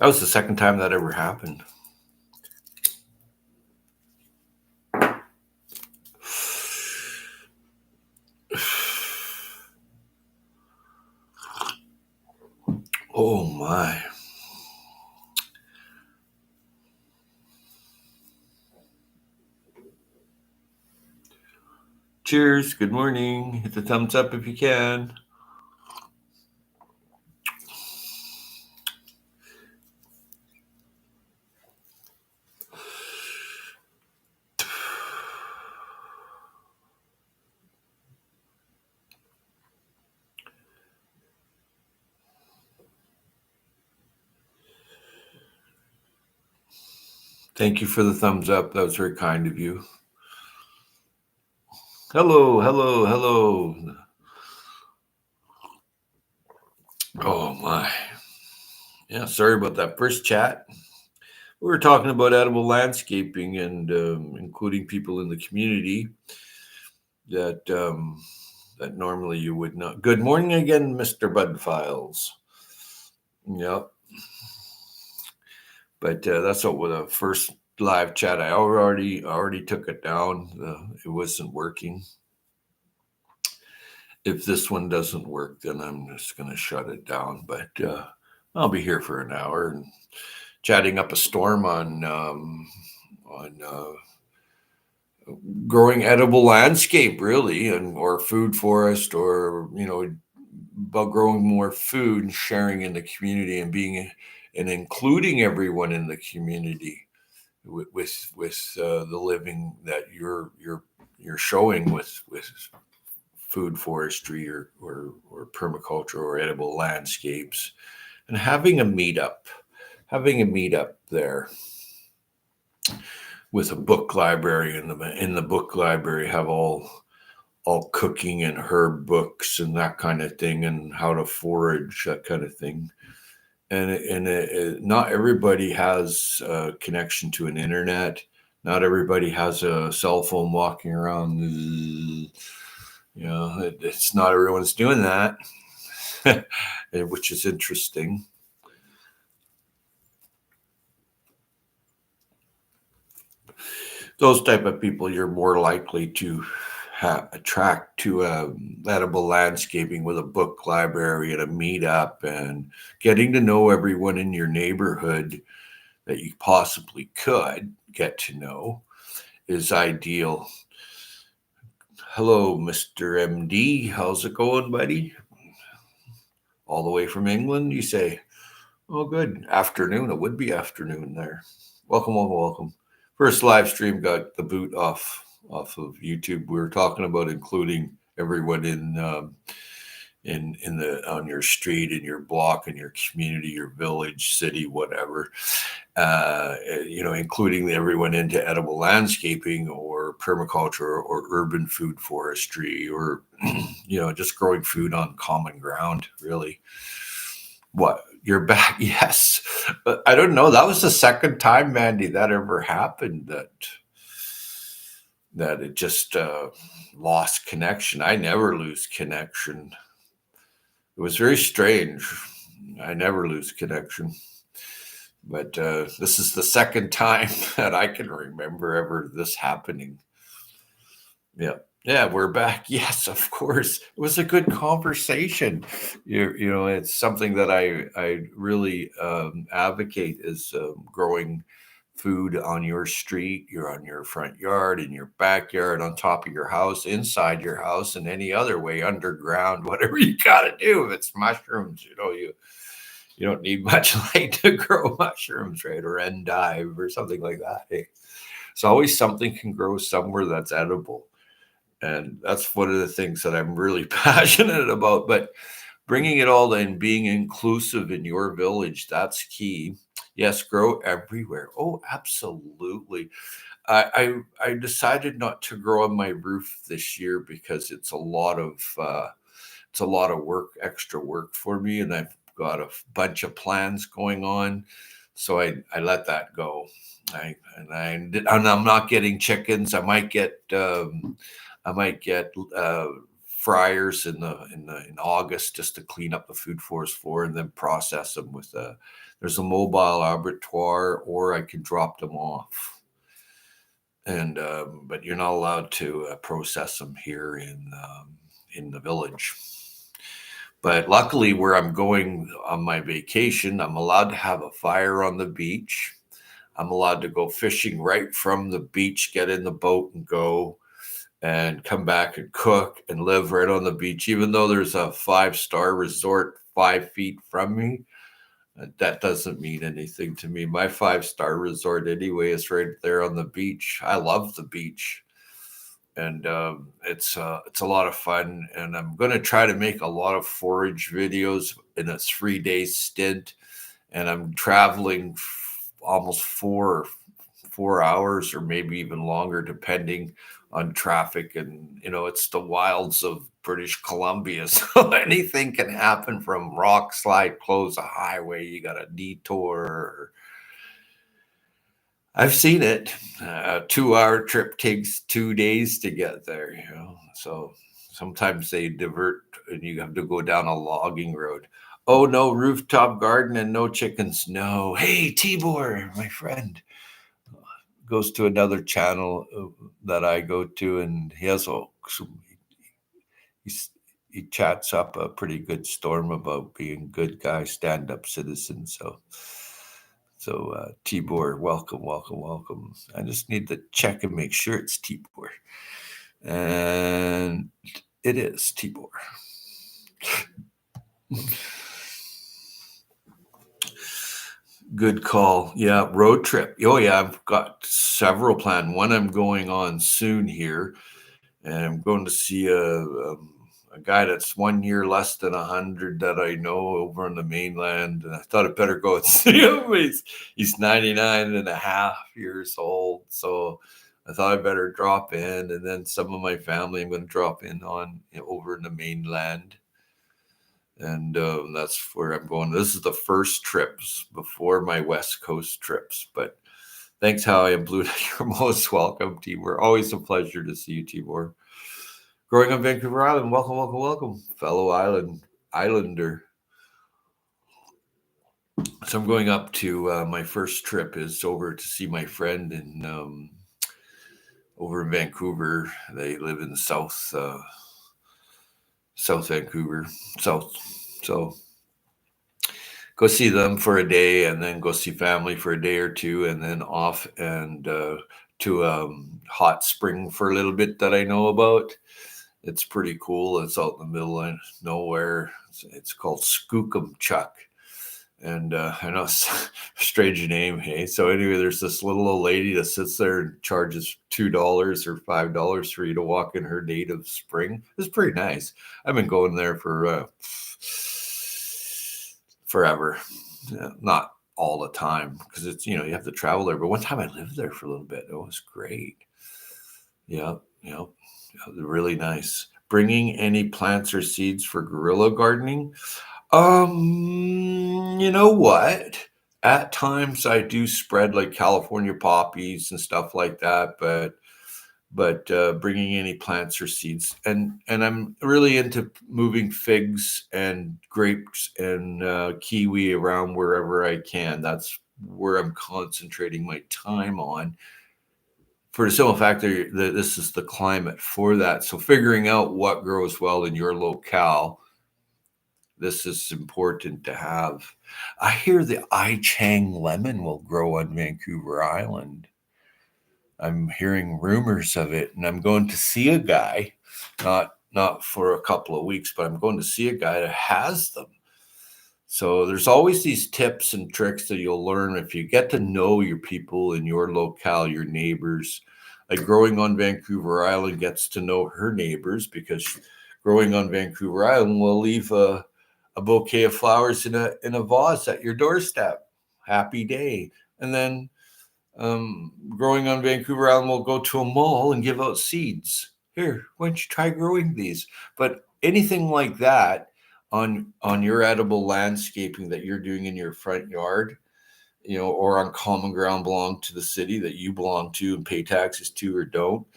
That was the second time that ever happened. Oh my. Cheers. Good morning. Hit the thumbs up if you can. Thank you for the thumbs up. That was very kind of you. Hello, hello, hello. Oh my. Yeah, sorry about that first chat. We were talking about edible landscaping and including people in the community that that normally you would not. Good morning again, Mr. Bud Files. Yep. But that's what with the first live chat. I already took it down. It wasn't working. If this one doesn't work, then I'm just going to shut it down. But I'll be here for an hour and chatting up a storm on growing edible landscape, really, and or food forest, or about growing more food and sharing in the community and being and including everyone in the community with the living that you're showing with food forestry or permaculture or edible landscapes, and having a meetup there with a book library. In the book library have all cooking and herb books and that kind of thing, and how to forage, that kind of thing. And not everybody has a connection to an internet. Not everybody has a cell phone walking around. It's not everyone's doing that, which is interesting. Those type of people you're more likely to attract to edible landscaping with a book library and a meetup, and getting to know everyone in your neighborhood that you possibly could get to know is ideal. Hello, Mr. MD. How's it going, buddy? All the way from England, you say? Oh, good. Afternoon. It would be afternoon there. Welcome, welcome, welcome. First live stream got the boot off of YouTube. We were talking about including everyone in the on your street, in your block, in your community, your village, city, whatever. Including everyone into edible landscaping or permaculture or urban food forestry, or just growing food on common ground. Really, what? You're back? Yes, but I don't know. That was the second time, Mandy, that ever happened. That it just lost connection. I never lose connection. It was very strange. I never lose connection. But this is the second time that I can remember ever this happening. Yeah. Yeah, we're back. Yes, of course. It was a good conversation. It's something that I really advocate is growing food on your street, you're on your front yard, in your backyard, on top of your house, inside your house, and any other way, underground, whatever you got to do. If it's mushrooms, you don't need much light to grow mushrooms, right? Or endive or something like that. Hey, it's always something can grow somewhere that's edible. And that's one of the things that I'm really passionate about. But bringing it all in, being inclusive in your village, that's key. Yes, grow everywhere. Oh, absolutely. I decided not to grow on my roof this year because it's a lot of work, extra work for me, and I've got a bunch of plans going on, so I let that go. And I'm not getting chickens. I might get fryers in August just to clean up the food forest floor and then process them with There's a mobile abattoir, or I can drop them off. And but you're not allowed to process them here in the village. But luckily, where I'm going on my vacation, I'm allowed to have a fire on the beach. I'm allowed to go fishing right from the beach, get in the boat and go, and come back and cook and live right on the beach, even though there's a 5-star resort 5 feet from me. That doesn't mean anything to me. My 5-star resort, anyway, is right there on the beach. I love the beach, and it's a lot of fun. And I'm going to try to make a lot of forage videos in a 3-day stint. And I'm traveling almost 4 hours, or maybe even longer, depending on traffic. And it's the wilds of British Columbia, so anything can happen, from rock slide, close a highway, you got a detour. I've seen it. A 2-hour trip takes 2 days to get there, so sometimes they divert and you have to go down a logging road. Oh, no rooftop garden and no chickens. No. Hey, Tibor, my friend, goes to another channel that I go to, and he chats up a pretty good storm about being good guy, stand-up citizen. So Tibor, welcome. I just need to check and make sure it's Tibor, and it is Tibor. Good call. Yeah, road trip. Oh yeah, I've got several planned. One I'm going on soon here, and I'm going to see a guy that's 1 year less than 100 that I know over on the mainland. And I thought I'd better go and see him. He's 99 and a half years old. So I thought I'd better drop in. And then some of my family I'm going to drop in on over in the mainland. And that's where I'm going. This is the first trips before my West Coast trips. But thanks, Howie and Blue. You're most welcome, Tibor. Always a pleasure to see you, Tibor. Growing on Vancouver Island. Welcome, fellow islander. So I'm going up to my first trip is over to see my friend in over in Vancouver. They live in South Vancouver, South. So go see them for a day, and then go see family for a day or two, and then off and to hot spring for a little bit that I know about. It's pretty cool. It's out in the middle of nowhere. It's called Skookumchuck. And I know it's a strange name, hey? So anyway, there's this little old lady that sits there and charges $2 or $5 for you to walk in her native spring. It's pretty nice. I've been going there for forever. Not all the time, because it's, you have to travel there. But one time I lived there for a little bit. It was great. Yeah. Really nice. Bringing any plants or seeds for guerrilla gardening? You know what? At times I do spread like California poppies and stuff like that, but bringing any plants or seeds, and I'm really into moving figs and grapes and kiwi around wherever I can. That's where I'm concentrating my time on, for the simple fact that this is the climate for that. So figuring out what grows well in your locale, this is important to have. I hear the I Chang lemon will grow on Vancouver Island. I'm hearing rumors of it, and I'm going to see a guy, not for a couple of weeks, but I'm going to see a guy that has them. So there's always these tips and tricks that you'll learn if you get to know your people in your locale, your neighbors. Like Growing on Vancouver Island gets to know her neighbors, because Growing on Vancouver Island will leave a bouquet of flowers in a vase at your doorstep. Happy day. And then Growing on Vancouver Island will go to a mall and give out seeds. Here, why don't you try growing these? But anything like that on your edible landscaping that you're doing in your front yard, or on common ground belong to the city that you belong to and pay taxes to or don't,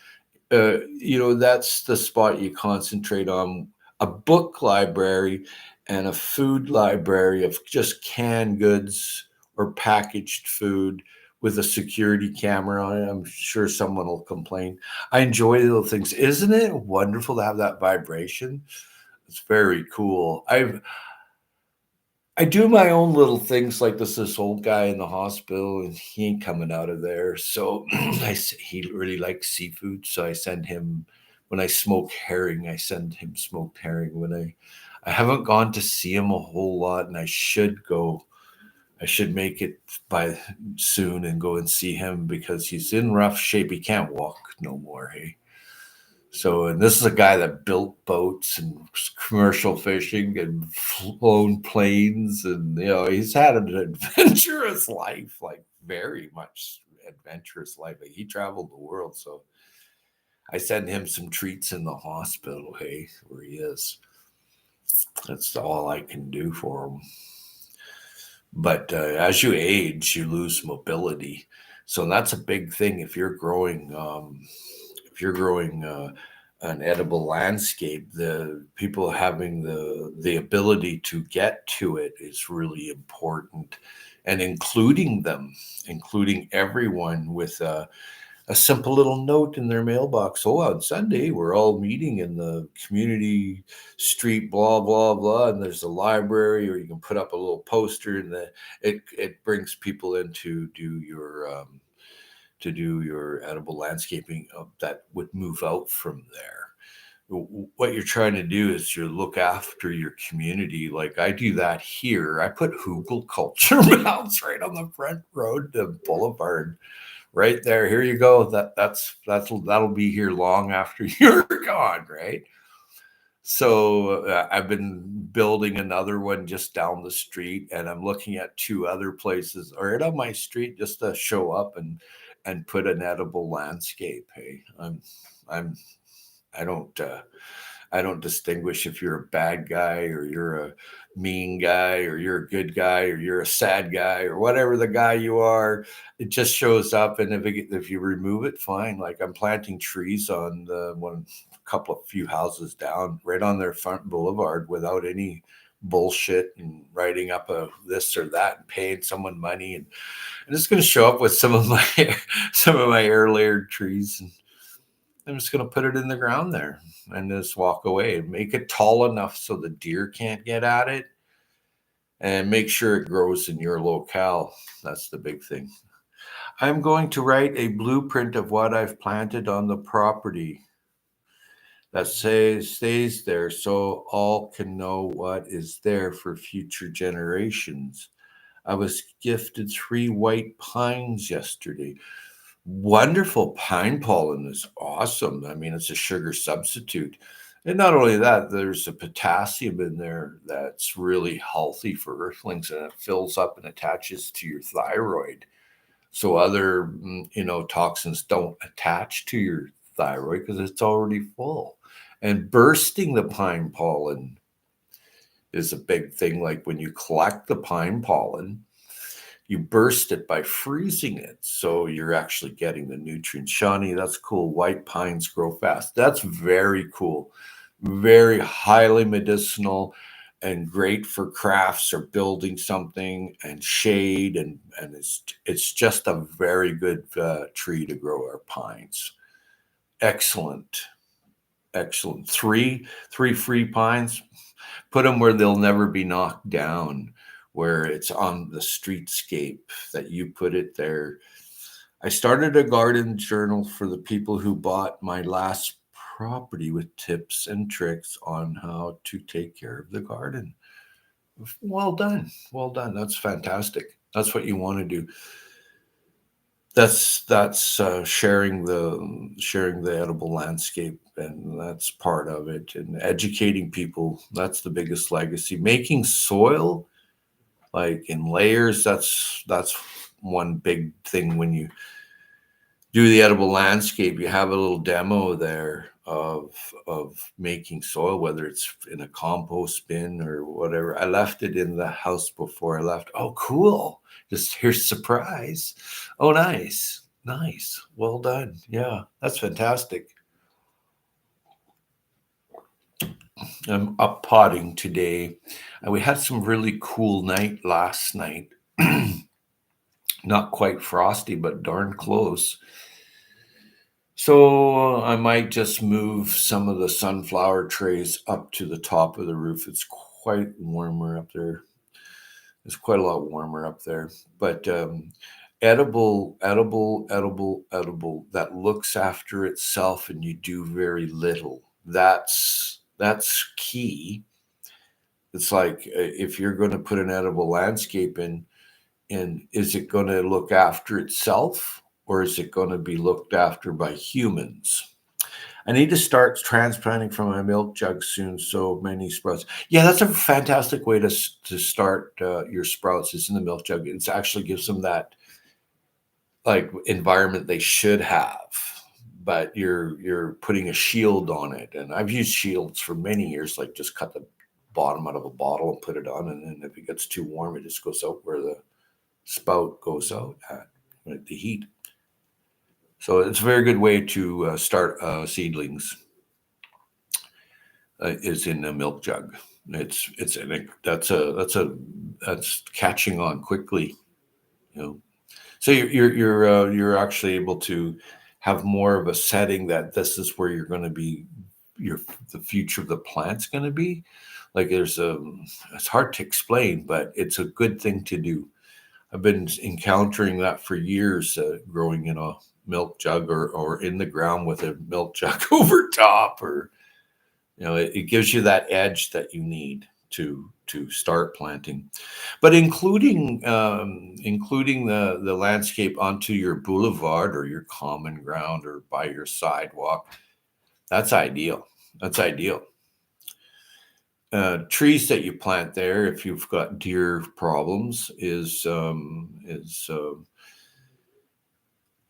that's the spot you concentrate on. A book library and a food library of just canned goods or packaged food with a security camera on it. I'm sure someone will complain. I enjoy little things. Isn't it wonderful to have that vibration? It's very cool. I do my own little things like this old guy in the hospital, and he ain't coming out of there. So he really likes seafood, so I send him when I smoke herring. I send him smoked herring when I haven't gone to see him a whole lot, and I should go. I should make it by soon and go and see him because he's in rough shape. He can't walk no more. Hey. So, and this is a guy that built boats and commercial fishing and flown planes, and he's had an adventurous life, like very much adventurous life. Like, he traveled the world, so I send him some treats in the hospital. Hey, where he is, that's all I can do for him. But as you age, you lose mobility, so that's a big thing. If you're growing, an edible landscape, the people having the ability to get to it is really important, and including everyone with a simple little note in their mailbox. Oh, on Sunday we're all meeting in the community street, blah blah blah, and there's a library, or you can put up a little poster, and it brings people in to do your edible landscaping that would move out from there. What you're trying to do is you look after your community. Like I do that here. I put Hugel Culture Mounds right on the front road, the boulevard, right there. Here you go. That'll be here long after you're gone, right? So I've been building another one just down the street, and I'm looking at two other places right on my street just to show up and put an edible landscape. Hey, I'm I don't I don't distinguish if you're a bad guy or you're a mean guy or you're a good guy or you're a sad guy or whatever the guy you are. It just shows up, and if you remove it, fine. Like I'm planting trees on the one couple of few houses down, right on their front boulevard, without any bullshit and writing up a this or that and paying someone money, and I'm just going to show up with some of my some of my air layered trees, and I'm just going to put it in the ground there and just walk away. Make it tall enough so the deer can't get at it, and make sure it grows in your locale. That's the big thing. I'm going to write a blueprint of what I've planted on the property that stays there so all can know what is there for future generations. I was gifted 3 white pines yesterday. Wonderful. Pine pollen is awesome. I mean, it's a sugar substitute. And not only that, there's a potassium in there that's really healthy for earthlings, and it fills up and attaches to your thyroid. So other, toxins don't attach to your thyroid because it's already full. And bursting the pine pollen is a big thing. Like when you collect the pine pollen, you burst it by freezing it. So you're actually getting the nutrients. Shawnee, that's cool. White pines grow fast. That's very cool. Very highly medicinal and great for crafts or building something and shade. And it's just a very good tree to grow our pines. Excellent. Excellent. Three free pines. Put them where they'll never be knocked down, where it's on the streetscape that you put it there. I started a garden journal for the people who bought my last property with tips and tricks on how to take care of the garden. Well done. Well done. That's fantastic. That's what you want to do. That's sharing the edible landscape, and that's part of it, and educating people. That's the biggest legacy. Making soil like in layers, that's one big thing. When you do the edible landscape, you have a little demo there of making soil, whether it's in a compost bin or whatever. I left it in the house before I left. Oh, cool. Just here's surprise. Oh, nice, well done. Yeah, that's fantastic. I'm up potting today, and we had some really cool night last night. Not quite frosty, but darn close. So I might just move some of the sunflower trays up to the top of the roof. It's quite warmer up there. It's quite a lot warmer up there. But edible that looks after itself and you do very little. That's key. It's like if you're going to put an edible landscape in, and is it going to look after itself or is it going to be looked after by humans? I need to start transplanting from my milk jug soon. So many sprouts. Yeah, that's a fantastic way to start your sprouts. Is in the milk jug. It actually gives them that like environment they should have, but you're putting a shield on it. And I've used shields for many years. Like just cut the bottom out of a bottle and put it on, and then if it gets too warm, it just goes out where the spout goes out at the heat. So it's a very good way to start seedlings. Is in a milk jug. That's catching on quickly. You know, so you're actually able to have more of a setting that this is where you're going to be. The future of the plant's going to be. Like it's hard to explain, but it's a good thing to do. I've been encountering that for years, growing in a milk jug or in the ground with a milk jug over top, or it gives you that edge that you need to start planting. But including the landscape onto your boulevard or your common ground or by your sidewalk, that's ideal. That's ideal. Trees that you plant there, if you've got deer problems, is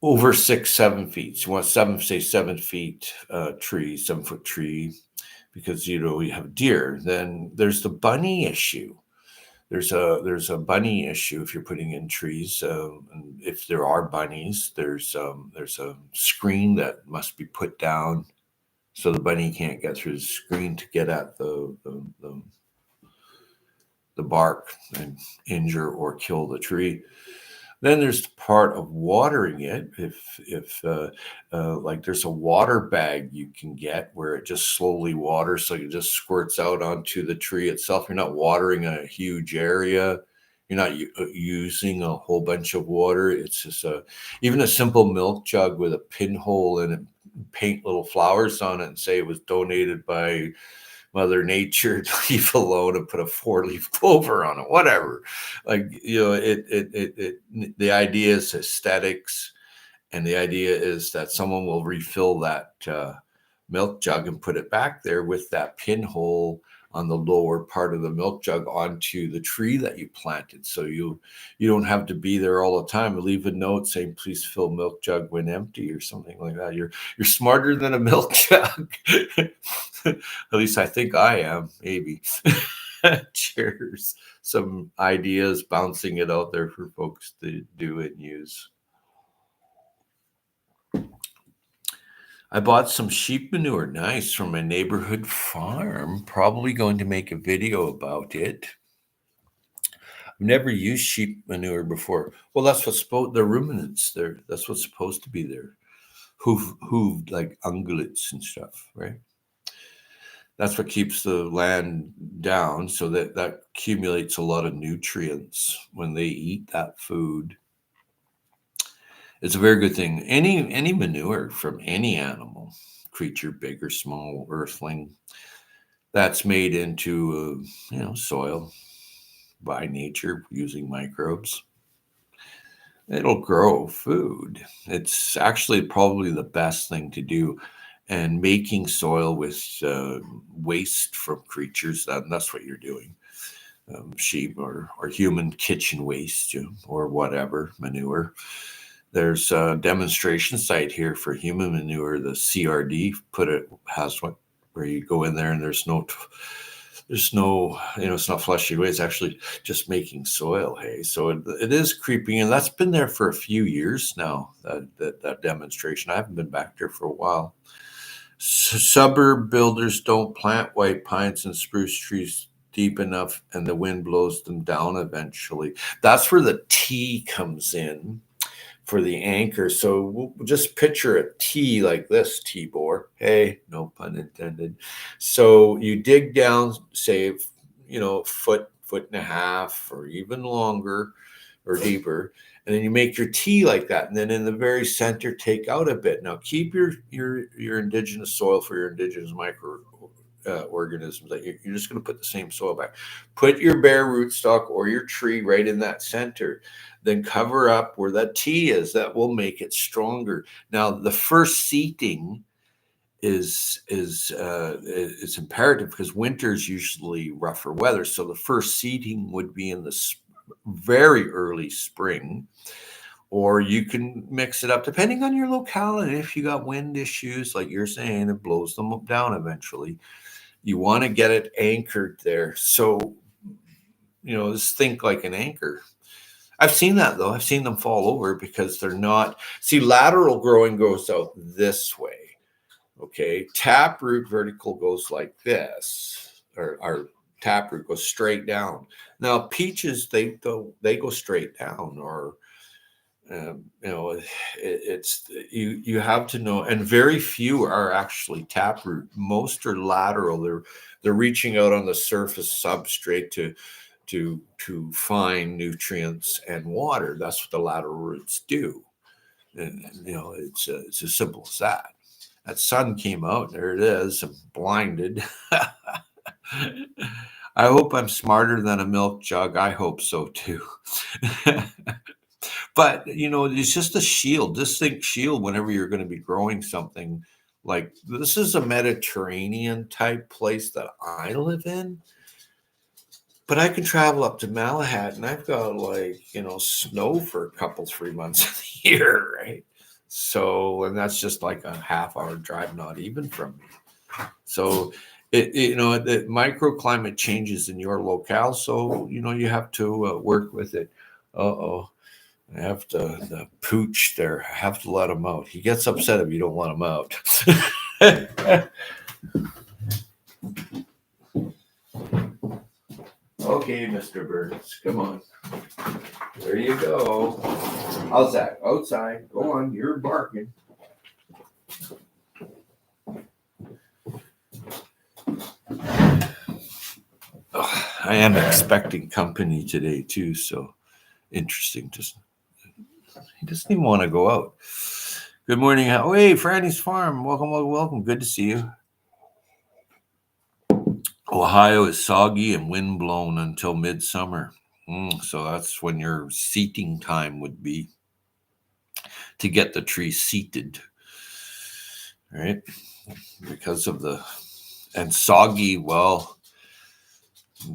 over 6, 7 feet. You want 7 tree, 7 foot tree, because you have deer. Then there's the bunny issue. There's a bunny issue if you're putting in trees. And if there are bunnies, there's a screen that must be put down so the bunny can't get through the screen to get at the bark and injure or kill the tree. Then there's the part of watering it. If like there's a water bag you can get where it just slowly waters, so it just squirts out onto the tree itself. You're not watering a huge area. You're not using a whole bunch of water. It's just even a simple milk jug with a pinhole in it. Paint little flowers on it and say it was donated by Mother Nature, leave alone, and put a 4-leaf clover on it, whatever. Like, the idea is aesthetics, and the idea is that someone will refill that milk jug and put it back there with that pinhole on the lower part of the milk jug onto the tree that you planted. So you don't have to be there all the time. Leave a note saying, please fill milk jug when empty, or something like that. You're smarter than a milk jug. At least I think I am, maybe. Cheers. Some ideas, bouncing it out there for folks to do and use. I bought some sheep manure, nice, from my neighborhood farm. Probably going to make a video about it. I've never used sheep manure before. Well, that's what's supposed. They're ruminants. That's what's supposed to be there. Hooved like ungulates and stuff, right? That's what keeps the land down, so that accumulates a lot of nutrients when they eat that food. It's a very good thing. Any manure from any animal, creature, big or small, earthling, that's made into soil by nature using microbes. It'll grow food. It's actually probably the best thing to do. And making soil with waste from creatures, that's what you're doing. Sheep or human kitchen waste, or whatever, manure. There's a demonstration site here for human manure. The CRD has one where you go in there and there's no, it's not flushing away. It's actually just making soil hay. So it is creeping in. That's been there for a few years now, that demonstration. I haven't been back there for a while. Suburb builders don't plant white pines and spruce trees deep enough and the wind blows them down eventually. That's where the T comes in for the anchor. So we'll just picture a T like this, T-bore. Hey, no pun intended. So you dig down, say, foot and a half, or even longer or deeper, and then you make your T like that. And then in the very center, take out a bit. Now keep your indigenous soil for your indigenous micro organisms. That you're just going to put the same soil back. Put your bare rootstock or your tree right in that center. Then cover up where that T is. That will make it stronger. Now the first seating is imperative because winter is usually rougher weather. So the first seeding would be in the very early spring, or you can mix it up depending on your locality. If you got wind issues, like you're saying, it blows them down eventually. You want to get it anchored there. So, just think like an anchor. I've seen that though. I've seen them fall over because they're not. See, lateral growing goes out this way. Okay, taproot vertical goes like this, or our taproot goes straight down. Now peaches, they go straight down, or it's you have to know, and very few are actually taproot. Most are lateral. They're reaching out on the surface substrate to find nutrients and water. That's what the lateral roots do, and it's as simple as that. That sun came out. There it is. I'm blinded. I hope I'm smarter than a milk jug. I hope so too. But it's just a shield. Just think shield whenever you're going to be growing something. Like this is a Mediterranean type place that I live in. But I can travel up to Malahat and I've got snow for a couple, 3 months of the year, right? So, and that's just like a half-hour drive, not even from me. So, the microclimate changes in your locale. So, you have to work with it. I have to, the pooch there, I have to let him out. He gets upset if you don't let him out. Okay, Mr. Burns, come on. There you go. How's that? Outside. Go on, you're barking. I am expecting company today too, so interesting. He doesn't even want to go out. Good morning. Oh, hey, Franny's Farm. Welcome. Good to see you. Ohio is soggy and windblown until midsummer. So that's when your seating time would be to get the tree seated, right? Because of and soggy,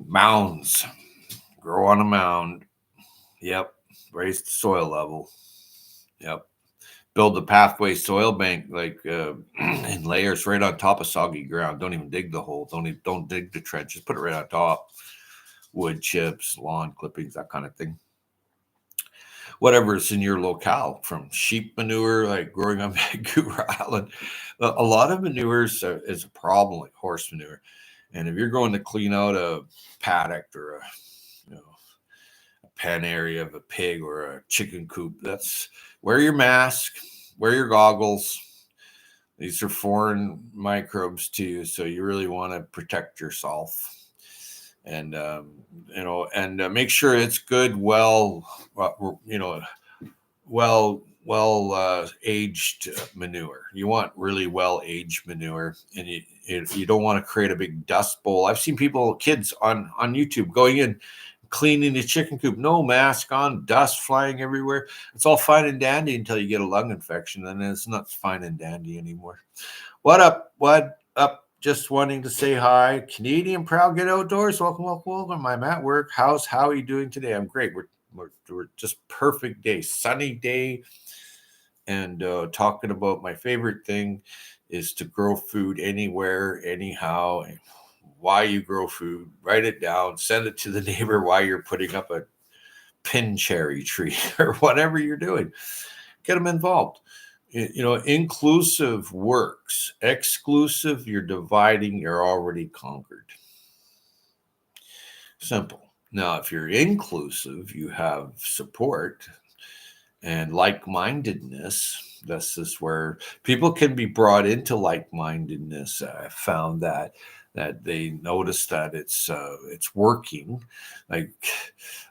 mounds. Grow on a mound. Yep. Raise the soil level. Yep. Build the pathway soil bank in layers right on top of soggy ground. Don't even dig the hole. Don't dig the trench. Just put it right on top. Wood chips, lawn clippings, that kind of thing. Whatever is in your locale, from sheep manure, like growing on Vancouver Island. A lot of manures is a problem, like horse manure. And if you're going to clean out a paddock or a pen area of a pig or a chicken coop, that's wear your mask, wear your goggles. These are foreign microbes to you, so you really want to protect yourself. And make sure it's good, aged manure. You want really well aged manure, and you don't want to create a big dust bowl. I've seen kids on YouTube going in, cleaning the chicken coop, no mask on, dust flying everywhere. It's all fine and dandy until you get a lung infection, and then it's not fine and dandy anymore. What up? Just wanting to say hi. Canadian Proud Get Outdoors. Welcome. I'm at work. How are you doing today? I'm great. We're just perfect day, sunny day, and talking about my favorite thing is to grow food anywhere, anyhow. Why you grow food, write it down, send it to the neighbor while you're putting up a pin cherry tree or whatever you're doing. Get them involved. Inclusive works. Exclusive, you're dividing, you're already conquered. Simple. Now, if you're inclusive, you have support and like-mindedness. This is where people can be brought into like-mindedness. I found that they notice that it's working. Like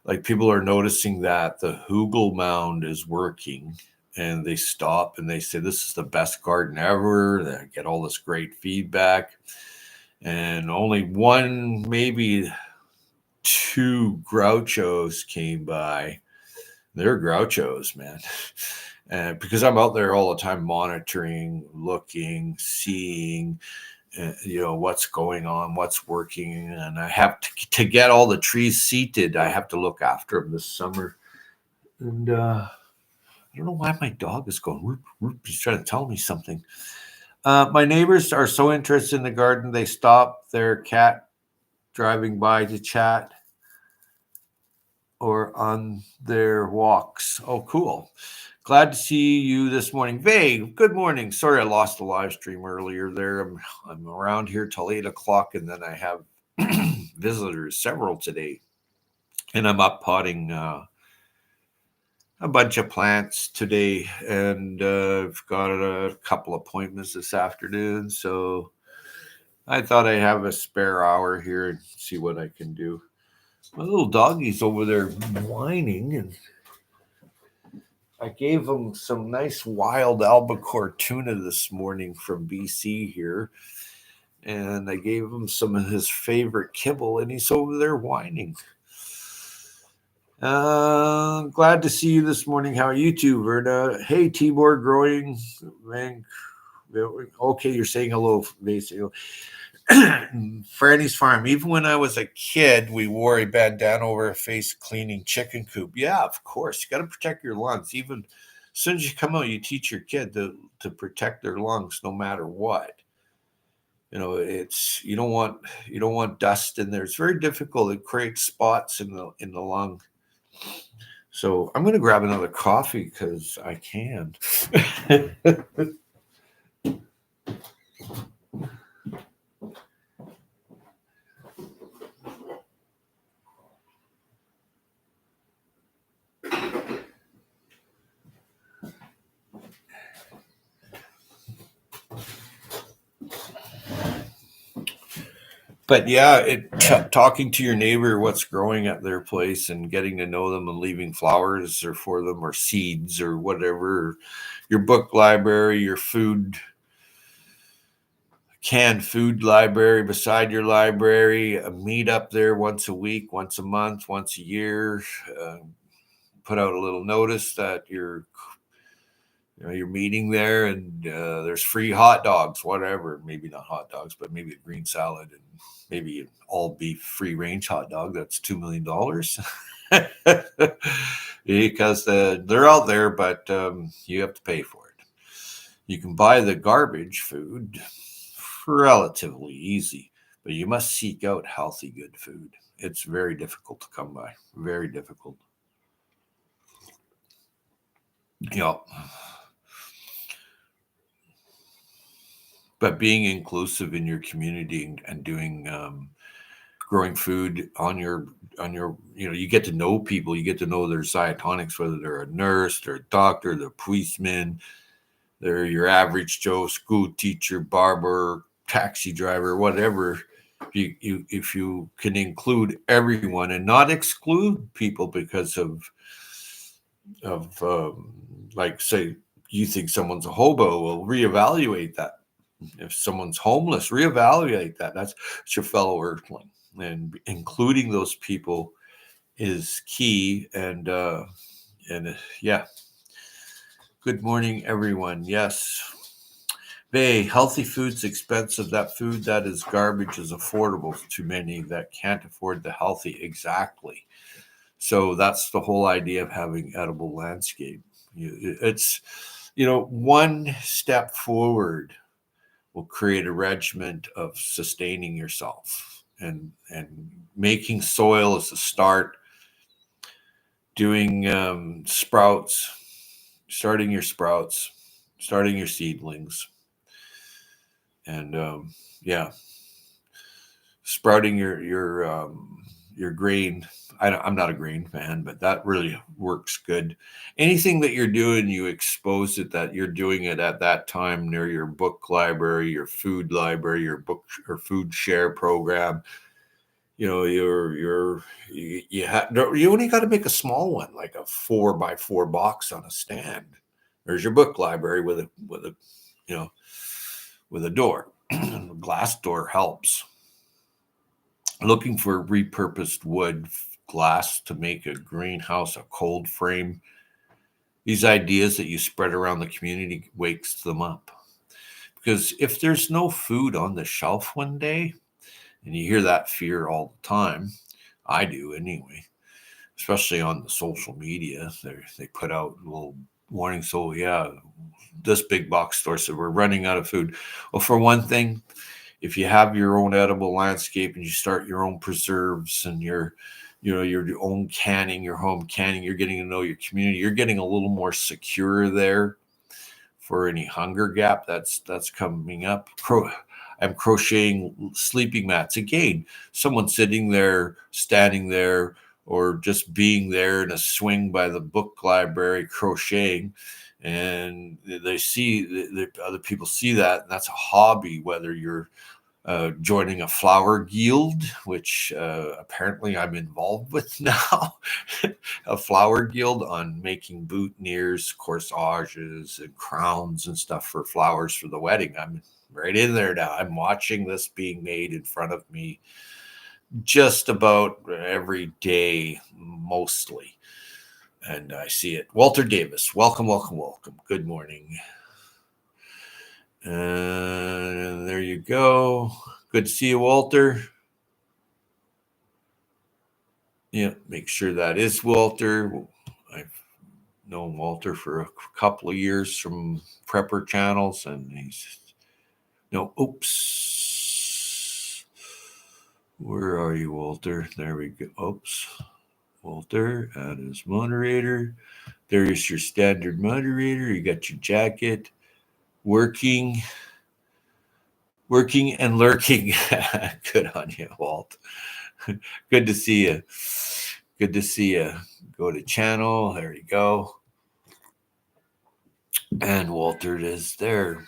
like people are noticing that the Hugel mound is working, and they stop and they say, "This is the best garden ever." They get all this great feedback, and only one, maybe two grouchos came by. They're grouchos, man. And because I'm out there all the time monitoring, looking, seeing, what's going on, what's working. And I have to get all the trees seated. I have to look after them this summer. And I don't know why my dog is going whoop, whoop. He's trying to tell me something. My neighbors are so interested in the garden, they stop their cat driving by to chat or on their walks. Oh, cool. Glad to see you this morning. Vay, good morning. Sorry I lost the live stream earlier there. I'm around here till 8 o'clock, and then I have visitors, several today. And I'm up potting a bunch of plants today, and I've got a couple appointments this afternoon. So I thought I'd have a spare hour here and see what I can do. My little doggy's over there whining, and I gave him some nice wild albacore tuna this morning from BC here, and I gave him some of his favorite kibble, and he's over there whining. Glad to see you this morning. How are you too, Verna? Hey, Tibor growing. Okay, you're saying hello, basically. Franny's Farm. Even when I was a kid, we wore a bandana over our face cleaning chicken coop. Yeah, of course. You got to protect your lungs. Even as soon as you come out, you teach your kid to protect their lungs no matter what. It's you don't want dust in there. It's very difficult. It creates spots in the lung. So I'm gonna grab another coffee because I can. But yeah, talking to your neighbor, what's growing at their place, and getting to know them, and leaving flowers or for them or seeds or whatever. Your book library, your canned food library beside your library, a meet up there once a week, once a month, once a year. Put out a little notice that you're meeting there, and there's free hot dogs, whatever. Maybe not hot dogs, but maybe a green salad, and maybe an all beef free range hot dog. That's $2 million. Because they're out there, but you have to pay for it. You can buy the garbage food relatively easy, but you must seek out healthy, good food. It's very difficult to come by. Very difficult. But being inclusive in your community and doing growing food on your you get to know people, you get to know their dietonics, whether they're a nurse, they're a doctor, they're a policeman, they're your average Joe school teacher, barber, taxi driver, whatever. If you can include everyone and not exclude people because of like, say you think someone's a hobo, well, reevaluate that. If someone's homeless, reevaluate that. That's your fellow earthling, and including those people is key. And yeah. Good morning, everyone. Yes. Healthy food's expensive. That food that is garbage is affordable to many that can't afford the healthy. Exactly. So that's the whole idea of having edible landscape. It's, one step forward will create a regiment of sustaining yourself and making soil as a start, doing sprouts, starting your sprouts, starting your seedlings, and sprouting your your grain. I'm not a grain fan, but that really works good. Anything that you're doing, you expose it that you're doing it at that time near your book library, your food library, your book or food share program. You know, you only got to make a small one, like a 4x4 box on a stand. There's your book library with a you know with a door. A glass door helps. Looking for repurposed wood, glass to make a greenhouse, a cold frame. These ideas that you spread around the community wakes them up. Because if there's no food on the shelf one day, and you hear that fear all the time, I do anyway, especially on the social media, they put out little warnings. So yeah, this big box store said we're running out of food. Well, for one thing, if you have your own edible landscape and you start your own preserves and your own canning, your home canning, you're getting to know your community. You're getting a little more secure there for any hunger gap that's coming up. I'm crocheting sleeping mats. Again, someone sitting there, standing there, or just being there in a swing by the book library crocheting, and they see the other people see that, and that's a hobby. Whether you're joining a flower guild, which apparently I'm involved with now, a flower guild on making boutonnieres, corsages, and crowns and stuff for flowers for the wedding. I'm right in there now. I'm watching this being made in front of me just about every day, mostly. And I see it. Walter Davis, welcome, welcome, welcome. Good morning. And there you go. Good to see you, Walter. Yeah, make sure that is Walter. I've known Walter for a couple of years from prepper channels, and he's oops. Where are you, Walter? There we go. Oops. Walter, add as moderator. There's your standard moderator. You got your jacket. Working and lurking. Good on you, Walt. Good to see you. Good to see you. Go to channel. There you go. And Walter is there.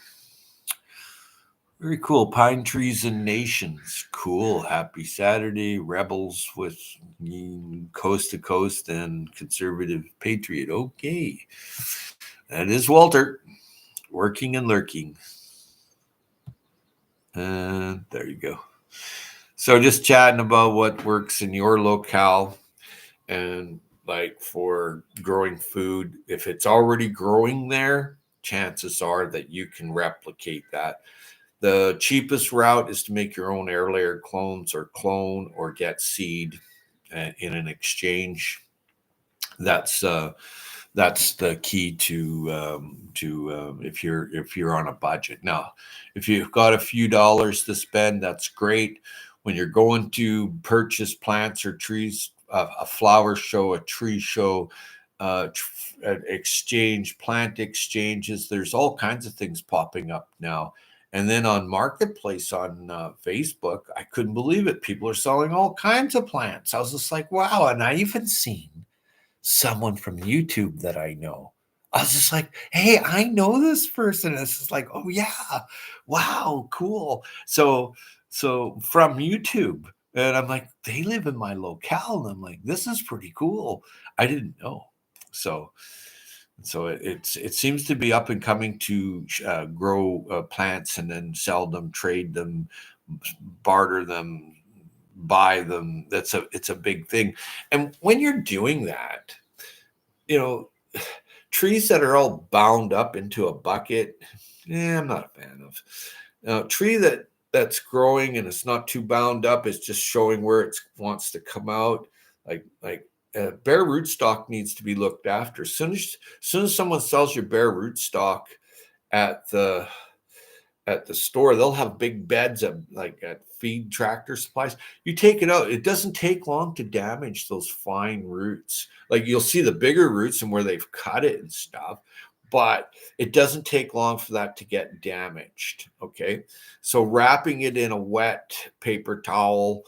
Very cool. Pine Trees and Nations. Cool. Happy Saturday. Rebels with Coast to Coast and Conservative Patriot. Okay. That is Walter. Working and lurking. And there you go. So just chatting about what works in your locale, and like for growing food, if it's already growing there, chances are that you can replicate that. The cheapest route is to make your own air layer clones or clone or get seed in an exchange. That's the key to if you're on a budget. Now, if you've got a few dollars to spend, that's great. When you're going to purchase plants or trees, a flower show, a tree show, exchange, plant exchanges, there's all kinds of things popping up now. And then on Marketplace on Facebook, I couldn't believe it. People are selling all kinds of plants. I was just like, wow. And I even seen someone from YouTube that I know. I was just like, hey, I know this person. It's just like, oh yeah, wow, cool. So from YouTube, and I'm like, they live in my locale, and I'm like, this is pretty cool. I didn't know. So it seems to be up and coming to grow plants and then sell them, trade them, barter them, buy them. It's a big thing. And when you're doing that, trees that are all bound up into a bucket, I'm not a fan of. Now, a tree that's growing and it's not too bound up, it's just showing where it wants to come out. Like bare rootstock needs to be looked after. As soon as someone sells you bare rootstock at the store, they'll have big beds of like at feed tractor supplies. You take it out, it doesn't take long to damage those fine roots. Like you'll see the bigger roots and where they've cut it and stuff, but it doesn't take long for that to get damaged. Okay, so wrapping it in a wet paper towel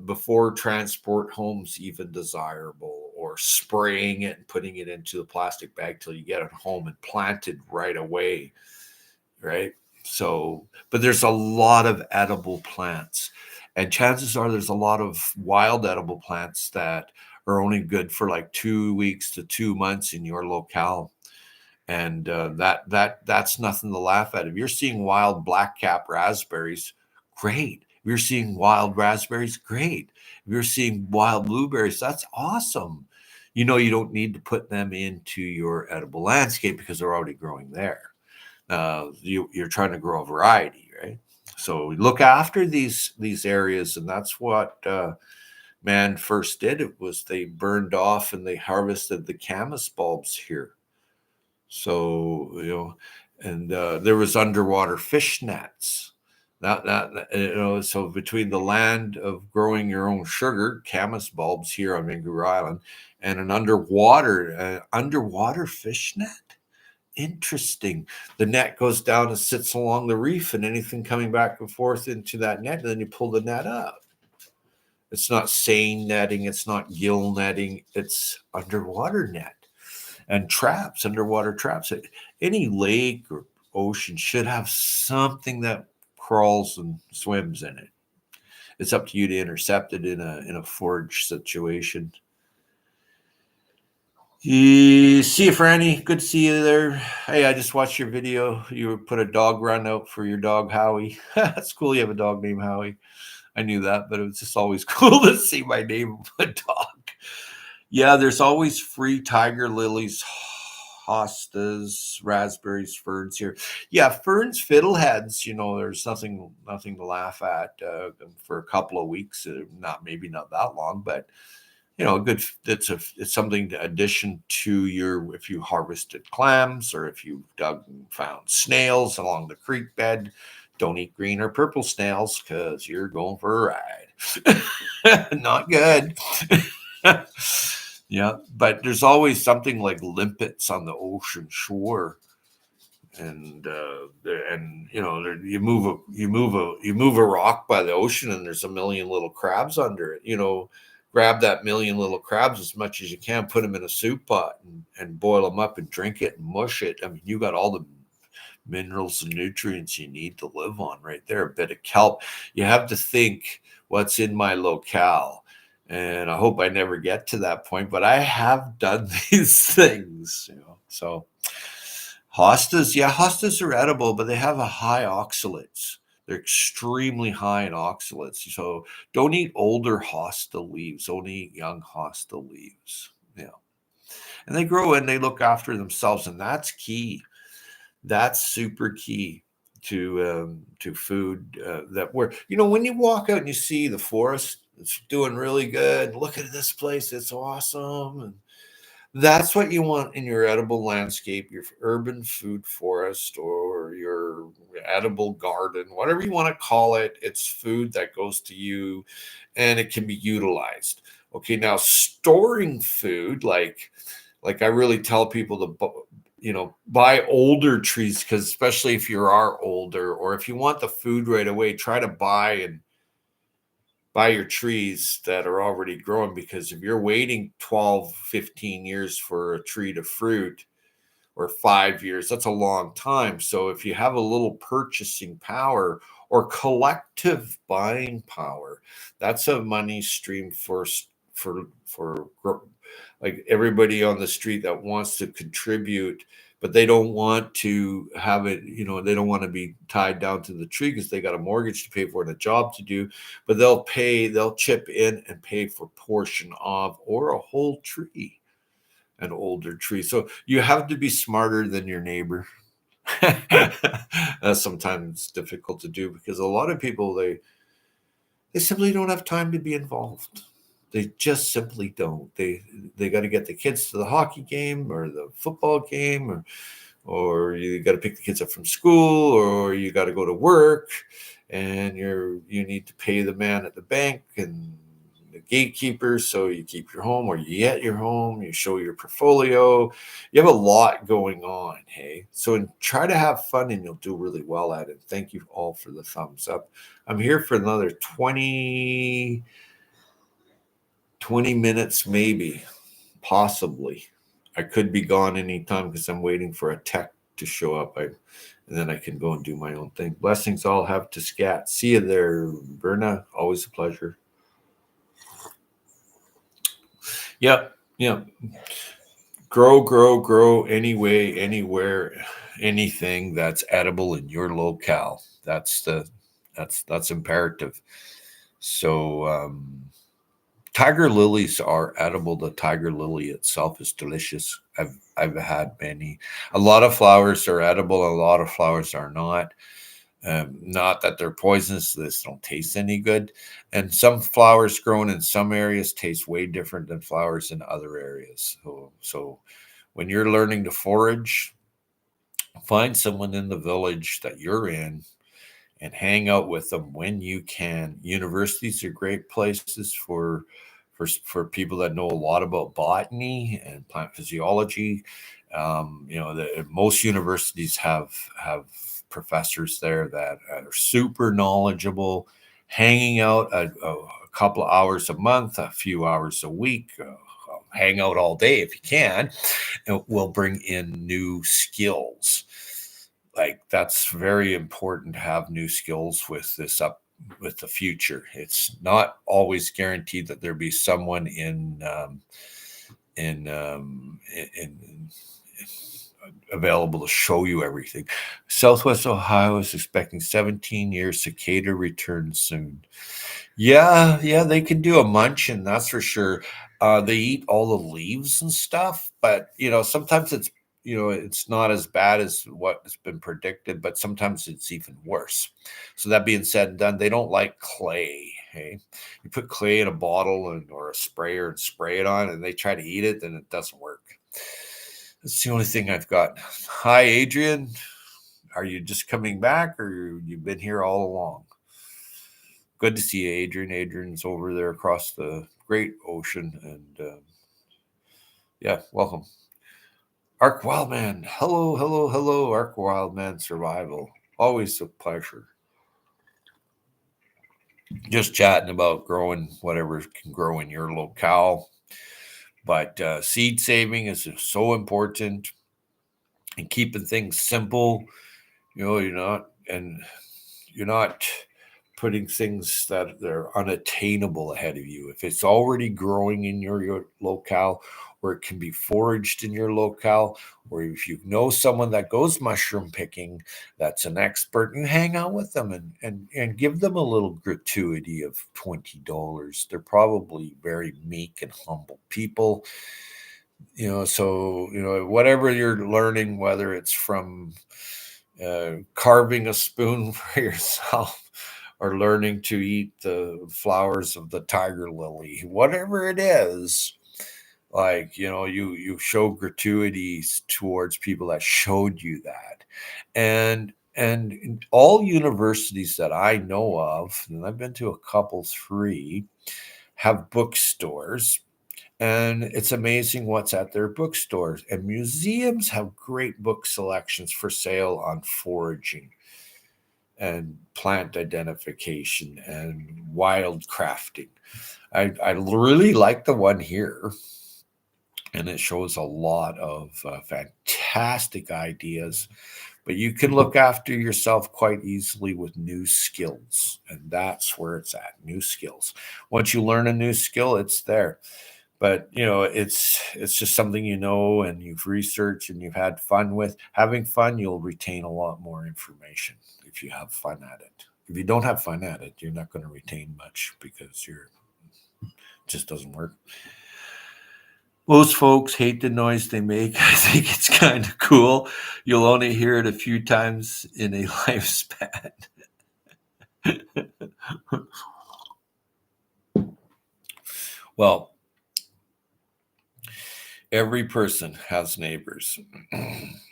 before transport home's even desirable, or spraying it and putting it into the plastic bag till you get it home and planted right away, right? So, but there's a lot of edible plants, and chances are there's a lot of wild edible plants that are only good for like 2 weeks to 2 months in your locale, and that's nothing to laugh at. If you're seeing wild blackcap raspberries, great. If you're seeing wild raspberries, great. If you're seeing wild blueberries, that's awesome. You don't need to put them into your edible landscape because they're already growing there. You're trying to grow a variety, right? So look after these areas, and that's what man first did. It was they burned off and they harvested the camas bulbs here. So, and there was underwater fish nets. So between the land of growing your own sugar, camas bulbs here on Vancouver Island, and an underwater fish net. Interesting. The net goes down and sits along the reef, and anything coming back and forth into that net, and then you pull the net up. It's not seine netting, it's not gill netting, it's underwater net. And traps, underwater traps. Any lake or ocean should have something that crawls and swims in it. It's up to you to intercept it in a forage situation. See you, Franny. Good to see you there. Hey, I just watched your video. You put a dog run out for your dog, Howie. That's cool. You have a dog named Howie. I knew that, but it was just always cool to see my name of a dog. Yeah, there's always free tiger lilies, hostas, raspberries, ferns here. Yeah, ferns, fiddleheads. There's nothing to laugh at for a couple of weeks. Maybe not that long, but a good. It's something to addition to your if you harvested clams or if you dug and found snails along the creek bed. Don't eat green or purple snails because you're going for a ride. Not good. Yeah, but there's always something like limpets on the ocean shore, and you move a rock by the ocean, and there's a million little crabs under it. Grab that million little crabs as much as you can, put them in a soup pot, and boil them up and drink it and mush it. I mean, you got all the minerals and nutrients you need to live on right there. A bit of kelp. You have to think, what's in my locale? And I hope I never get to that point, but I have done these things, So hostas are edible, but they have a high oxalates. They're extremely high in oxalates. So don't eat older hosta leaves, only eat young hosta leaves. Yeah. And they grow and they look after themselves, and that's key. That's super key to food that when you walk out and you see the forest, it's doing really good. Look at this place, it's awesome. And that's what you want in your edible landscape, your urban food forest, or your edible garden, whatever you want to call it. It's food that goes to you and it can be utilized. Okay, now storing food, like I really tell people to buy older trees, because especially if you are older, or if you want the food right away, try to buy your trees that are already growing, because if you're waiting 12, 15 years for a tree to fruit, or 5 years, that's a long time. So if you have a little purchasing power or collective buying power, that's a money stream for like everybody on the street that wants to contribute, but they don't want to have it, they don't want to be tied down to the tree because they got a mortgage to pay for and a job to do, but they'll chip in and pay for a portion of or a whole tree, an older tree. So you have to be smarter than your neighbor. That's sometimes difficult to do because a lot of people, they simply don't have time to be involved. They just simply don't. They got to get the kids to the hockey game or the football game, or you got to pick the kids up from school, or you got to go to work, and you need to pay the man at the bank, and the gatekeepers, so you keep your home, or you get your home, you show your portfolio. You have a lot going on, hey? So try to have fun and you'll do really well at it. Thank you all for the thumbs up. I'm here for another 20 minutes, maybe, possibly. I could be gone anytime because I'm waiting for a tech to show up. And then I can go and do my own thing. Blessings all have to scat. See you there, Berna. Always a pleasure. Yep. Grow anyway, anywhere, anything that's edible in your locale. That's imperative. So tiger lilies are edible. The tiger lily itself is delicious. I've had many. A lot of flowers are edible. A lot of flowers are not. Not that they're poisonous. They just don't taste any good. And some flowers grown in some areas taste way different than flowers in other areas. So when you're learning to forage, find someone in the village that you're in and hang out with them when you can. Universities are great places for people that know a lot about botany and plant physiology. Most universities have professors there that are super knowledgeable. Hanging out a couple of hours a month, a few hours a week, hang out all day if you can, and will bring in new skills. Like, that's very important to have new skills with the future. It's not always guaranteed that there'll be someone in available to show you everything. Southwest Ohio is expecting 17 years cicada return soon. Yeah, they can do a munching, that's for sure. They eat all the leaves and stuff, but sometimes it's not as bad as what has been predicted, but sometimes it's even worse. So that being said and done, they don't like clay. Hey, you put clay in a bottle or a sprayer and spray it on, and they try to eat it, then it doesn't work. That's the only thing I've got. Hi, Adrian. Are you just coming back, or you've been here all along? Good to see you, Adrian. Adrian's over there across the great ocean, and welcome. Arc Wildman. Hello, Arc Wildman Survival. Always a pleasure. Just chatting about growing whatever can grow in your locale. But seed saving is so important, and keeping things simple. You're not putting things that they're unattainable ahead of you. If it's already growing in your locale, or it can be foraged in your locale, or if you know someone that goes mushroom picking that's an expert, and hang out with them and give them a little gratuity of $20. They're probably very meek and humble people. So whatever you're learning, whether it's from carving a spoon for yourself, or learning to eat the flowers of the tiger lily, whatever it is, you show gratuities towards people that showed you that. And all universities that I know of, and I've been to a couple, 3, have bookstores. And it's amazing what's at their bookstores. And museums have great book selections for sale on foraging and plant identification and wild crafting. I really like the one here, and it shows a lot of fantastic ideas. But you can look after yourself quite easily with new skills, and that's where it's at. New skills. Once you learn a new skill, it's there. But it's just something and you've researched and you've had fun with. Having fun, you'll retain a lot more information if you have fun at it. If you don't have fun at it, you're not going to retain much, because it just doesn't work. Most folks hate the noise they make. I think it's kind of cool. You'll only hear it a few times in a lifespan. Well, every person has neighbors.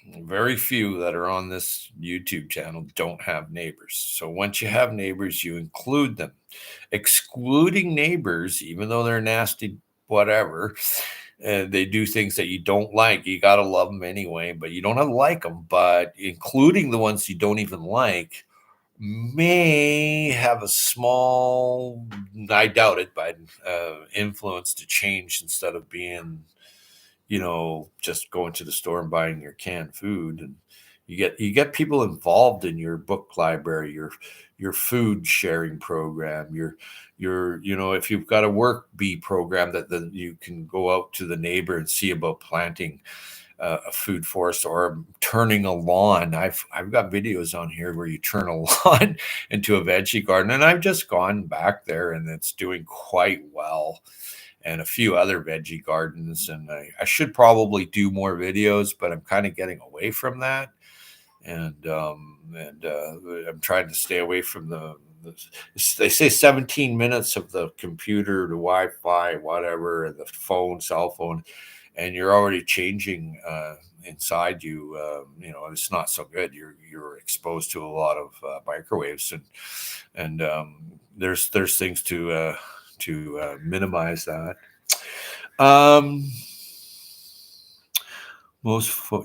Very few that are on this YouTube channel don't have neighbors. So once you have neighbors, you include them. Excluding neighbors, even though they're nasty, whatever, they do things that you don't like. You got to love them anyway, but you don't have to like them. But including the ones you don't even like may have a small, I doubt it, but influence to change instead of being, just going to the store and buying your canned food. And you get people involved in your book library, your food sharing program, if you've got a work bee program that then you can go out to the neighbor and see about planting a food forest or turning a lawn. I've got videos on here where you turn a lawn into a veggie garden, and I've just gone back there and it's doing quite well. And a few other veggie gardens, and I should probably do more videos, but I'm kind of getting away from that, and I'm trying to stay away from they say 17 minutes of the computer, the Wi-Fi, whatever, and the cell phone, and you're already changing inside you. It's not so good. You're exposed to a lot of microwaves, and there's things to minimize that. Um,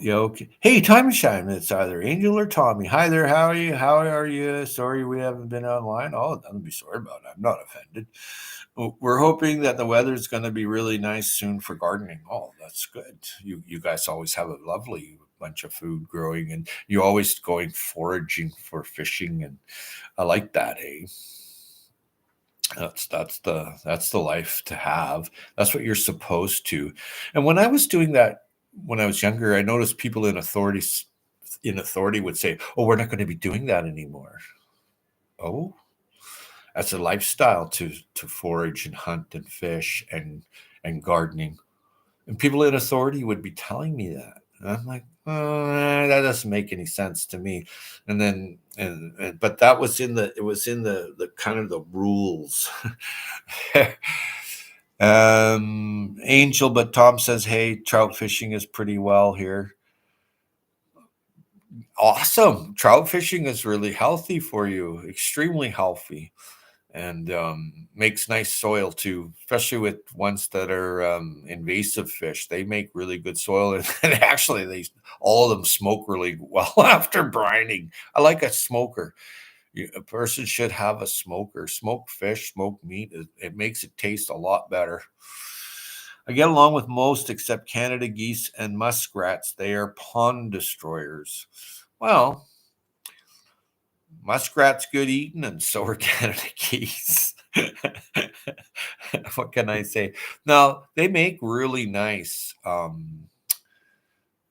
yeah, okay. Hey, Time Shine. It's either Angel or Tommy. Hi there. How are you? How are you? Sorry we haven't been online. Oh, nothing to be sorry about. I'm not offended. We're hoping that the weather is going to be really nice soon for gardening. Oh, that's good. You guys always have a lovely bunch of food growing, and you're always going foraging for fishing, and I like that. Hey, that's the life to have. That's what you're supposed to. And when I was doing that when I was younger, I noticed people in authority would say, "Oh, we're not going to be doing that anymore." Oh, that's a lifestyle to forage and hunt and fish and gardening. And people in authority would be telling me that. And I'm like, that doesn't make any sense to me. And then, but that was it was in the kind of the rules. Angel, but Tom says, hey, trout fishing is pretty well here. Awesome. Trout fishing is really healthy for you, extremely healthy, and makes nice soil too, especially with ones that are invasive fish. They make really good soil, and actually, all of them smoke really well after brining. I like a smoker. A person should have a smoker. Smoked fish, smoked meat. It makes it taste a lot better. I get along with most except Canada geese and muskrats. They are pond destroyers. Well, muskrat's good eating, and so are Canada geese. What can I say? Now they make really nice.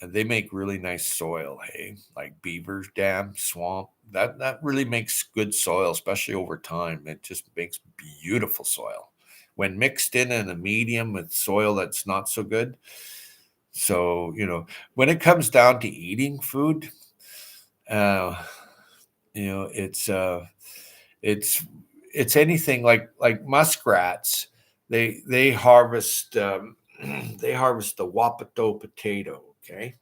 They make really nice soil. Hey, like beaver dam, swamp. That really makes good soil, especially over time. It just makes beautiful soil when mixed in a medium with soil that's not so good. So when it comes down to eating food, uh, it's it's anything like muskrats. They harvest they harvest the Wapato potato, okay,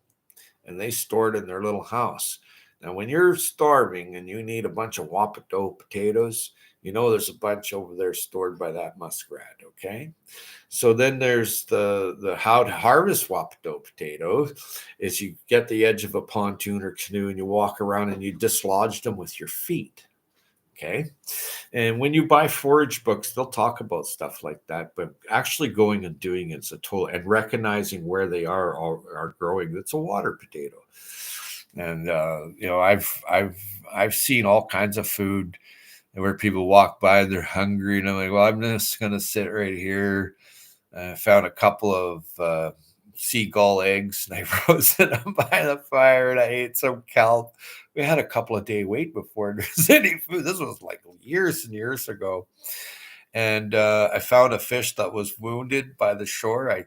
and they store it in their little house. Now, when you're starving and you need a bunch of Wapato potatoes, there's a bunch over there stored by that muskrat, okay? So then there's the how to harvest Wapato potatoes is you get the edge of a pontoon or canoe and you walk around and you dislodge them with your feet. Okay. And when you buy forage books, they'll talk about stuff like that, but actually going and doing it's a total and recognizing where they are growing. That's a water potato. And I've seen all kinds of food where people walk by, they're hungry, and I'm like, well, I'm just gonna sit right here. I found a couple of seagull eggs and I roasted them by the fire and I ate some kelp. We had a couple of day wait before there's any food. This was like years and years ago. And I found a fish that was wounded by the shore. I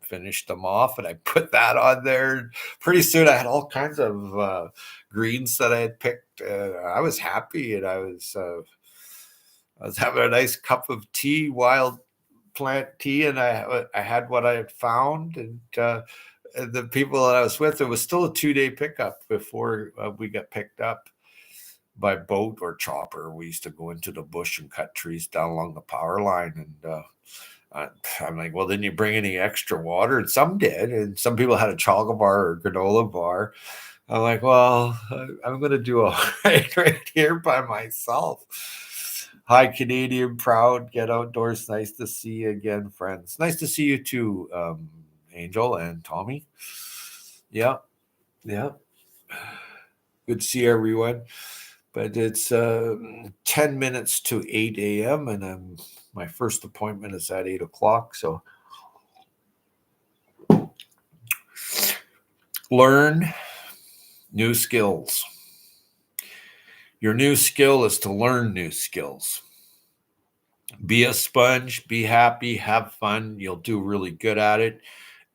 finished them off and I put that on there. Pretty soon I had all kinds of greens that I had picked. I was happy, and I was having a nice cup of tea, wild plant tea, and I had what I had found, and the people that I was with, it was still a 2-day pickup before we got picked up by boat or chopper. We used to go into the bush and cut trees down along the power line. And I'm like, well, didn't you bring any extra water? And some did. And some people had a chocolate bar or granola bar. I'm like, well, I'm going to do all right here by myself. Hi, Canadian, proud, get outdoors. Nice to see you again, friends. Nice to see you too, Angel and Tommy. Yeah, yeah. Good to see everyone. But it's 10 minutes to 8 a.m. and my first appointment is at 8 o'clock. So learn new skills. Your new skill is to learn new skills. Be a sponge, be happy, have fun. You'll do really good at it.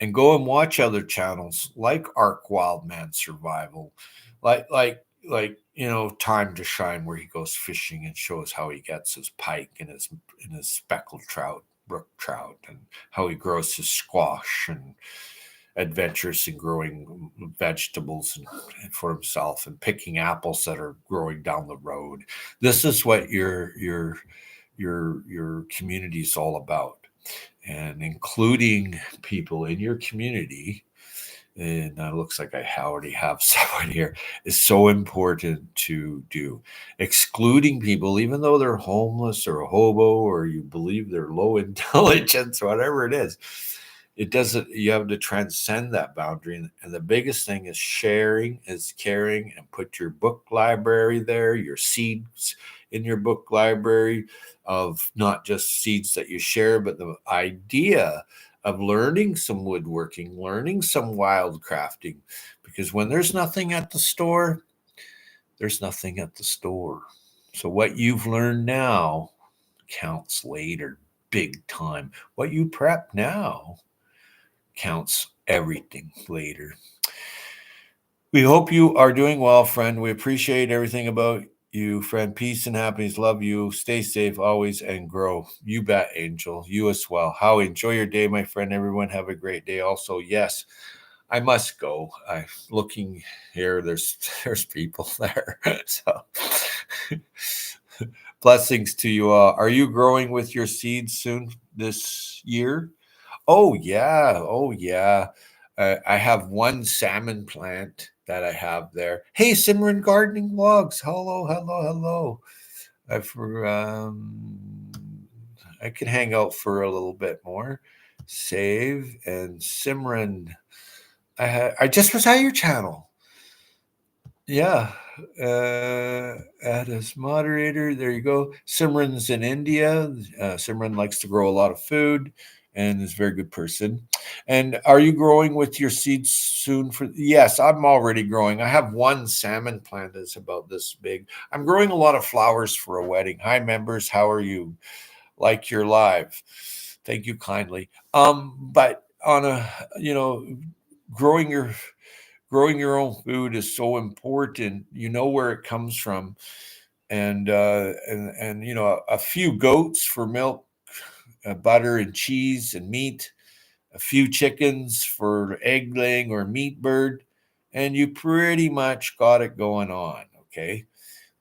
And go and watch other channels like Arc Wildman Survival, like Time to Shine, where he goes fishing and shows how he gets his pike and his speckled trout, brook trout, and how he grows his squash, and adventures in growing vegetables and for himself, and picking apples that are growing down the road. This is what your community is all about, and including people in your community. And it looks like I already have someone here, is so important to do. Excluding people, even though they're homeless or a hobo, or you believe they're low intelligence, whatever it is, it doesn't, you have to transcend that boundary. And the biggest thing is sharing, is caring, and put your book library there, your seeds in your book library, of not just seeds that you share, but the idea of learning some woodworking, learning some wildcrafting, because when there's nothing at the store, there's nothing at the store. So what you've learned now counts later, big time. What you prep now counts everything later. We hope you are doing well, friend. We appreciate everything about you, friend. Peace and happiness. Love you. Stay safe always and grow. You bet, Angel. You as well. Howie, enjoy your day, my friend. Everyone have a great day. Also, yes, I must go. I'm looking here. There's people there. So blessings to you all. Are you growing with your seeds soon this year? Oh yeah. Oh yeah. I have one salmon plant that I have there. Hey, Simran Gardening Vlogs. Hello, hello, hello. I could hang out for a little bit more. Save and Simran. I just was at your channel. Yeah. Add as moderator. There you go. Simran's in India. Simran likes to grow a lot of food and is a very good person. And are you growing with your seeds soon? Yes, I'm already growing. I have one salmon plant that's about this big. I'm growing a lot of flowers for a wedding. Hi, members. How are you? Like your live. Thank you kindly. But on a, growing your own food is so important. You know where it comes from, and a few goats for milk, butter and cheese and meat, a few chickens for egg laying or meat bird, and you pretty much got it going on. Okay,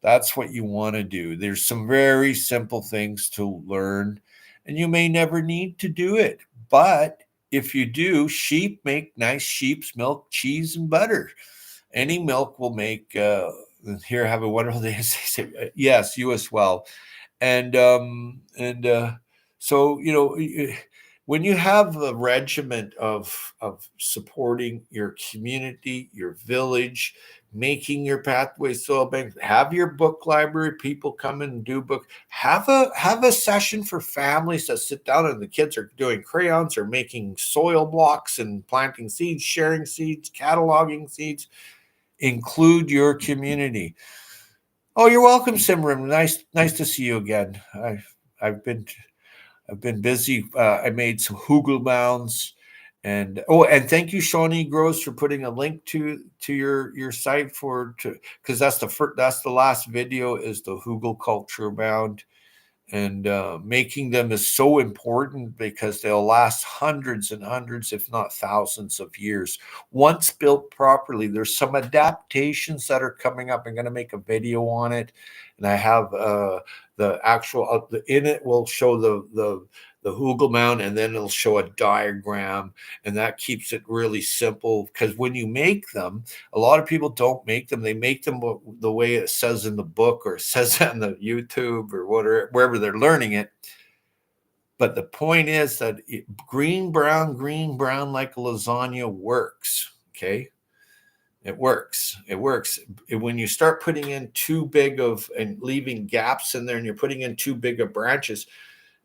that's what you want to do. There's some very simple things to learn, and you may never need to do it, but if you do, sheep make nice sheep's milk, cheese, and butter. Any milk will make. Here, have a wonderful day. Yes, you as well. And so when you have a regiment of supporting your community, your village, making your pathway soil bank, have your book library, people come and do book, have a session for families that sit down and the kids are doing crayons or making soil blocks and planting seeds, sharing seeds, cataloging seeds. Include your community. Oh, you're welcome, Simran. Nice to see you again. I've been busy. I made some hugel mounds, and thank you, Shawnee Gross, for putting a link to your site because that's the last video is the hugel culture mound, And making them is so important because they'll last hundreds and hundreds, if not thousands of years. Once built properly, there's some adaptations that are coming up. I'm going to make a video on it. And I have the actual, in it will show the Hugel mount, and then it'll show a diagram, and that keeps it really simple. Because when you make them, a lot of people don't make them. They make them the way it says in the book, or it says on the YouTube, or whatever, wherever they're learning it. But the point is that green, brown, like a lasagna works. Okay. It works. It works. When you start putting in too big of and leaving gaps in there, and you're putting in too big of branches,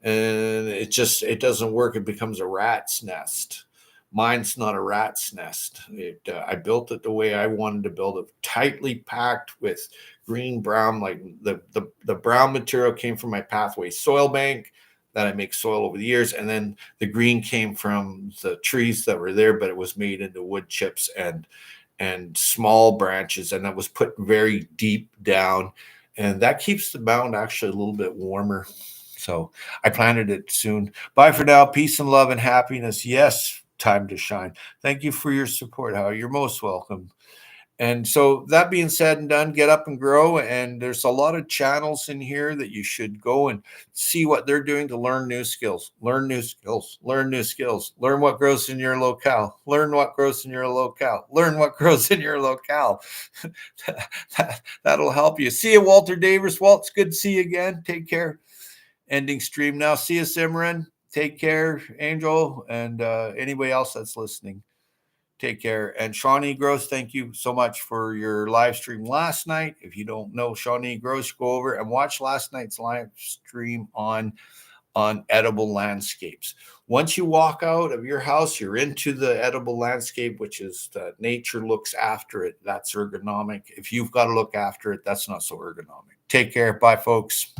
and it doesn't work. It becomes a rat's nest. Mine's not a rat's nest. I built it the way I wanted to build it, tightly packed with green, brown. Like the brown material came from my Pathway soil bank that I make soil over the years, and then the green came from the trees that were there, but it was made into wood chips and small branches, and that was put very deep down, and that keeps the mound actually a little bit warmer. So I planted it soon. Bye for now. Peace and love and happiness. Yes, time to shine. Thank you for your support, Howie. You're most welcome. And so that being said and done, get up and grow. And there's a lot of channels in here that you should go and see what they're doing to learn new skills, learn new skills, learn new skills, learn what grows in your locale, learn what grows in your locale, learn what grows in your locale. That'll help you. See you, Walter Davis. Walt, it's good to see you again. Take care. Ending stream now. See you, Simran. Take care, Angel, and anybody else that's listening. Take care. And Shawnee Gross, thank you so much for your live stream last night. If you don't know Shawnee Gross, go over and watch last night's live stream on edible landscapes. Once you walk out of your house, you're into the edible landscape, which is that nature looks after it. That's ergonomic. If you've got to look after it, that's not so ergonomic. Take care. Bye, folks.